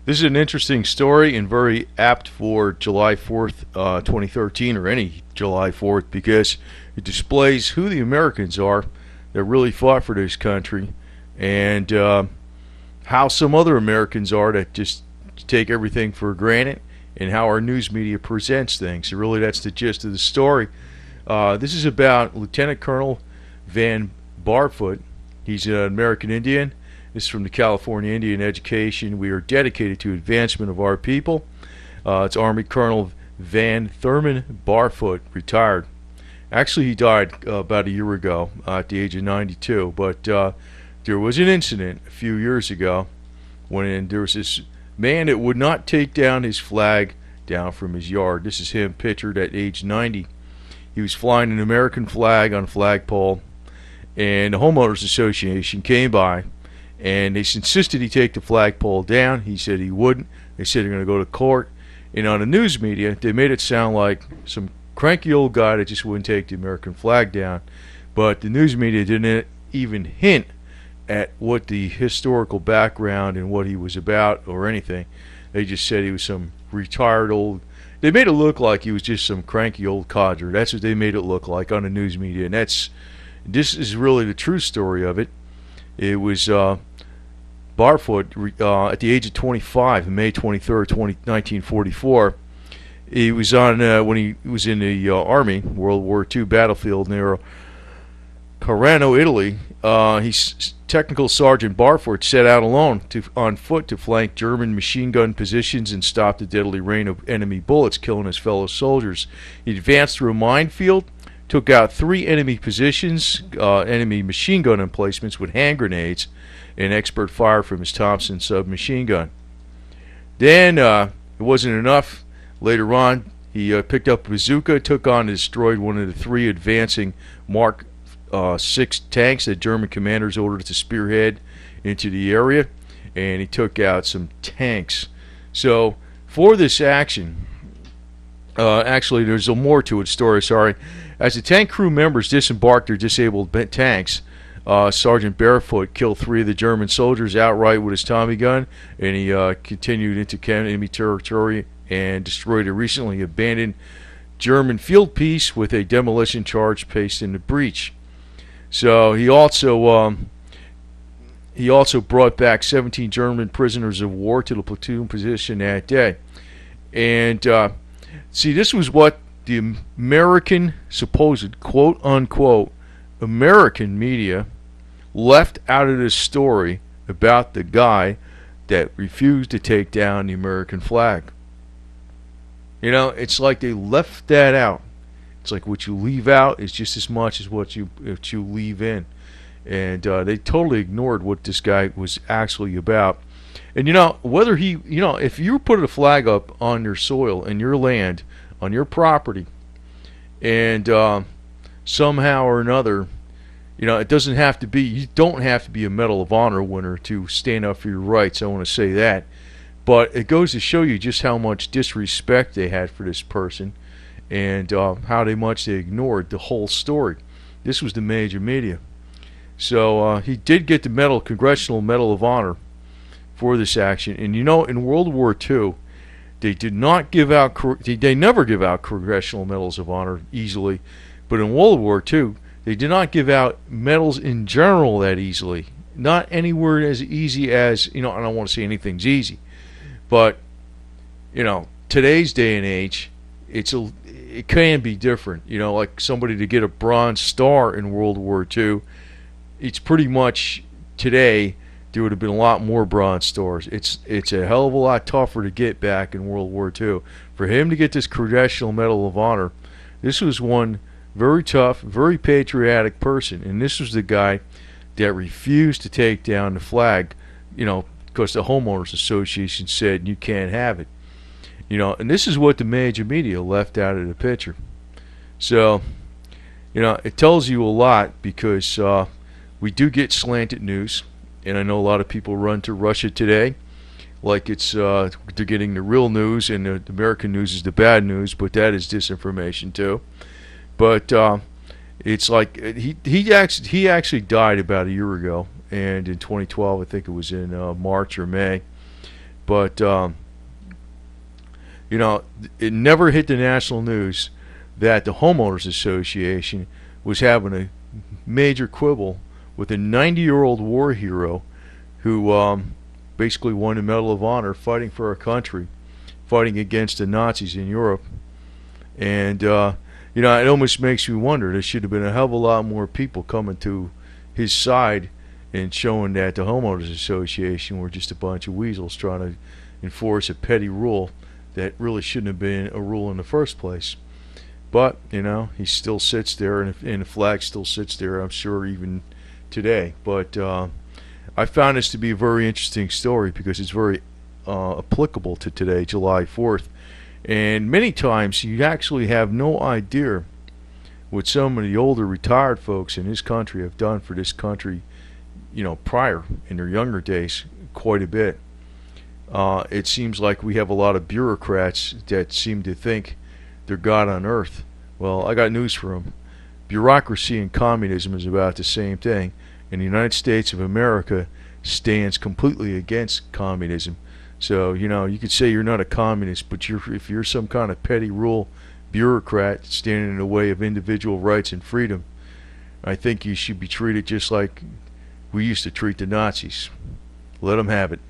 This is an interesting story and very apt for July 4th, 2013, or any July 4th, because it displays who the Americans are that really fought for this country and how some other Americans are that just take everything for granted and how our news media presents things. So really, that's the gist of the story. This is about Lieutenant Colonel Van Barfoot. He's an American Indian. This is from the California Indian Education. We are dedicated to advancement of our people. It's Army Colonel Van Thurman Barfoot, retired. Actually, he died about a year ago at the age of 92. But there was an incident a few years ago when there was this man that would not take down his flag down from his yard. This is him pictured at age 90. He was flying an American flag on a flagpole, and the Homeowners Association came by, and they insisted he take the flagpole down. He said he wouldn't. They said they're going to go to court. And on the news media, they made it sound like some cranky old guy that just wouldn't take the American flag down. But the news media didn't even hint at what the historical background and what he was about or anything. They just said he was some retired old. They made it look like he was just some cranky old codger. That's what they made it look like on the news media. And this is really the true story of it. It was Barfoot at the age of 25, May 23rd, 1944. He was on when he was in the Army, World War II battlefield near Carano, Italy. He's Technical Sergeant Barfoot set out alone on foot to flank German machine gun positions and stop the deadly rain of enemy bullets, killing his fellow soldiers. He advanced through a minefield, took out 3 enemy positions, enemy machine gun emplacements with hand grenades and expert fire from his Thompson submachine gun. Then it wasn't enough. Later on, he picked up a bazooka, took on and destroyed one of the 3 advancing Mark 6 tanks that German commanders ordered to spearhead into the area, and he took out some tanks. So for this action, actually there's a more to it story, sorry. As the tank crew members disembarked their disabled tanks, Sergeant Barfoot killed 3 of the German soldiers outright with his Tommy gun, and he continued into enemy territory and destroyed a recently abandoned German field piece with a demolition charge placed in the breach. So he also brought back 17 German prisoners of war to the platoon position that day. And see, this was what the American, supposed quote-unquote American media left out of this story about the guy that refused to take down the American flag. You know, it's like they left that out. It's like what you leave out is just as much as what you leave in. And they totally ignored what this guy was actually about. And, whether if you put a flag up on your soil, in your land, on your property, and somehow or another, it doesn't have to be, you don't have to be a Medal of Honor winner to stand up for your rights. I want to say that. But it goes to show you just how much disrespect they had for this person, and how much they ignored the whole story. This was the major media. So he did get the Congressional Medal of Honor for this action. And in World War II, they did not give out, they never give out Congressional Medals of Honor easily. But in World War II, they did not give out medals in general that easily. Not anywhere as easy as, I don't want to say anything's easy. But, today's day and age, it can be different. Like somebody to get a Bronze Star in World War II, it's pretty much today there would have been a lot more Bronze Stars. It's a hell of a lot tougher to get back in World War II. For him to get this Congressional Medal of Honor, this was one very tough, very patriotic person, and this was the guy that refused to take down the flag, because the Homeowners Association said you can't have it. And this is what the major media left out of the picture. So, it tells you a lot, because we do get slanted news, and I know a lot of people run to Russia today like it's they're getting the real news, and the American news is the bad news, but that is disinformation too. But it's like he actually died about a year ago, and in 2012, I think it was in March or May. But it never hit the national news that the homeowners association was having a major quibble with a 90-year-old war hero who basically won the Medal of Honor fighting for our country, fighting against the Nazis in Europe. And it almost makes you wonder. There should have been a hell of a lot more people coming to his side and showing that the homeowners association were just a bunch of weasels trying to enforce a petty rule that really shouldn't have been a rule in the first place. But he still sits there, and the flag still sits there, I'm sure, even today. But I found this to be a very interesting story because it's very applicable to today, July 4th. And many times you actually have no idea what some of the older retired folks in this country have done for this country, prior, in their younger days, quite a bit. It seems like we have a lot of bureaucrats that seem to think they're God on earth. Well, I got news for them. Bureaucracy and communism is about the same thing, and the United States of America stands completely against communism. So, you could say you're not a communist, but if you're some kind of petty rule bureaucrat standing in the way of individual rights and freedom, I think you should be treated just like we used to treat the Nazis. Let them have it.